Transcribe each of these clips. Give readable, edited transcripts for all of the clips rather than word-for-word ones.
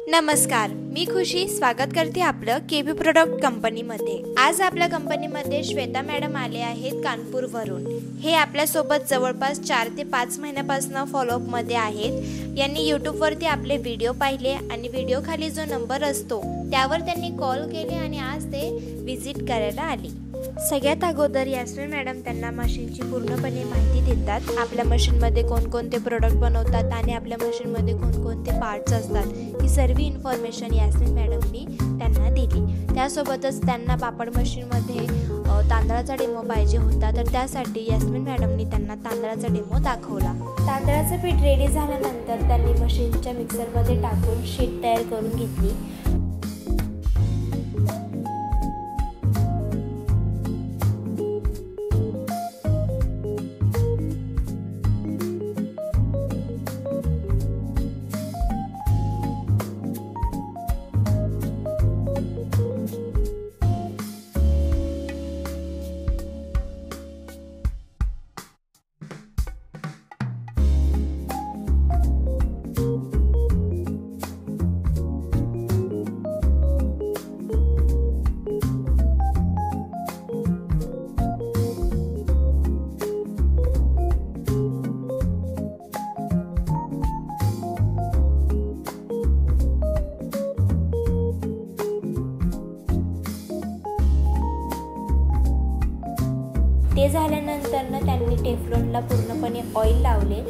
नमस्कार, मी खुशी स्वागत करते आपलं केबी प्रोडक्ट कंपनीमध्ये। आज आपल्या कंपनीमध्ये श्वेता मॅडम आले आहेत कानपूरवरून। हे आपल्यासोबत जवळपास 4 ते 5 महिन्यापासून फॉलोअपमध्ये आहेत। यांनी यूट्यूबवरती आपले व्हिडिओ पाहिले आणि व्हिडिओ खाली जो नंबर असतो त्यावर त्यांनी कॉल केले आणि आज ते विजिट करायला आली। सगळ्यात अगोदर यास्मिन मॅडम त्यांना मशीनची पूर्णपणे माहिती देतात। आपल्या मशीनमध्ये कोणकोणते प्रोडक्ट बनवतात आणि आपल्या मशीनमध्ये कोणकोणते पार्ट्स असतात ही सर्व इन्फॉर्मेशन यास्मिन मॅडमनी त्यांना दिली। त्यासोबतच त्यांना पापड मशीनमध्ये तांदळाचा डेमो पाहिजे होता, तर त्यासाठी यास्मिन मॅडमनी त्यांना तांदळाचा डेमो दाखवला। तांदळाचं पीठ रेडी झाल्यानंतर त्यांनी मशीनच्या मिक्सरमध्ये टाकून शीट तयार करून घेतली। ते झाल्यानंतर त्यांनी टेफ्लॉनला पूर्णपणे ऑइल लावले।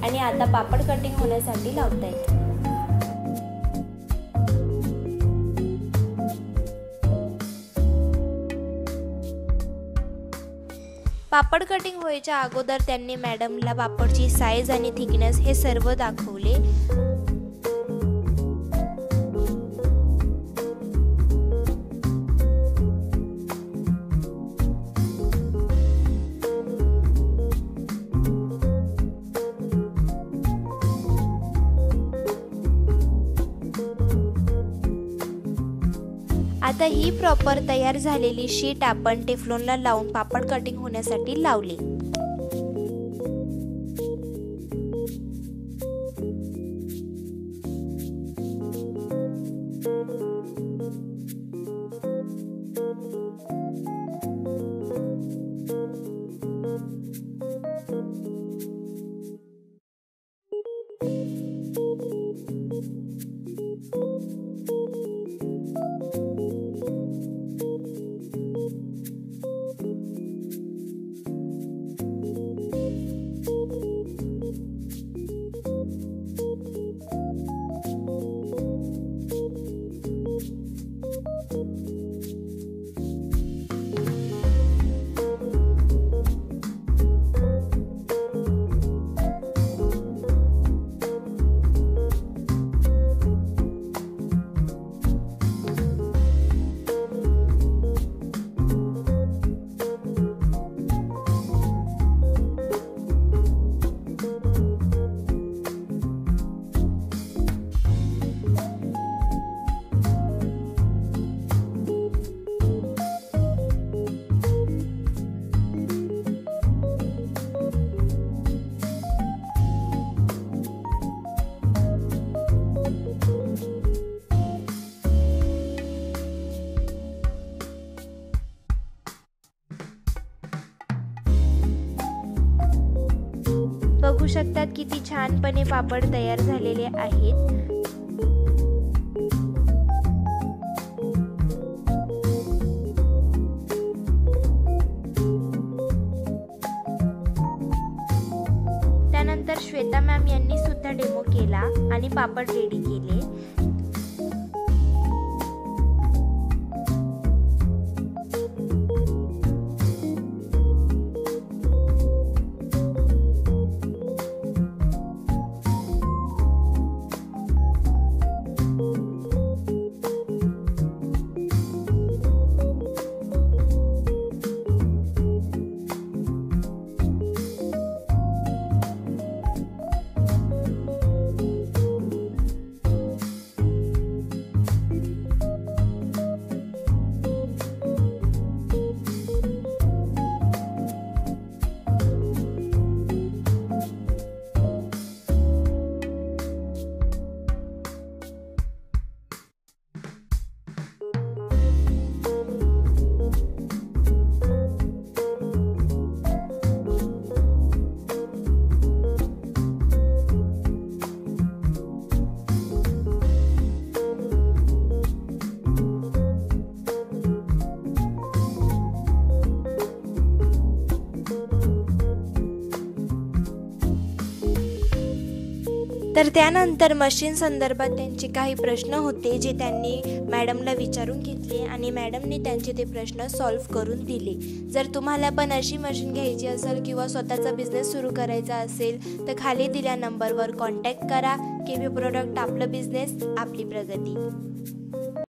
आणि आता पापड कटिंग होण्यासाठी लावतायत। पापड कटिंग व्हायच्या अगोदर त्यांनी मॅडमला पापडची साईज आणि थिकनेस हे सर्व दाखवले। आता ही प्रॉपर तयार झालेली शीट आपण टेफ्लॉनला लावून पापड कटिंग होण्यासाठी लावली। बघू शकतात किती छानपणे पापड तयार झालेले आहेत। त्यानंतर श्वेता मॅम यांनी सुद्धा डेमो केला आणि पापड रेडी केले। तर त्यानंतर मशीन संदर्भात त्यांचे काही प्रश्न होते जे त्यांनी मॅडमला विचारून घेतले आणि मॅडमने त्यांचे ते प्रश्न सॉल्व्ह करून दिले. जर तुम्हाला पण अशी मशीन घ्यायची असेल किंवा स्वतःचा बिझनेस सुरू करायचा असेल तर खाली दिल्या नंबरवर कॉन्टॅक्ट करा. केबी प्रोडक्ट, आपलं बिझनेस आपली प्रगती.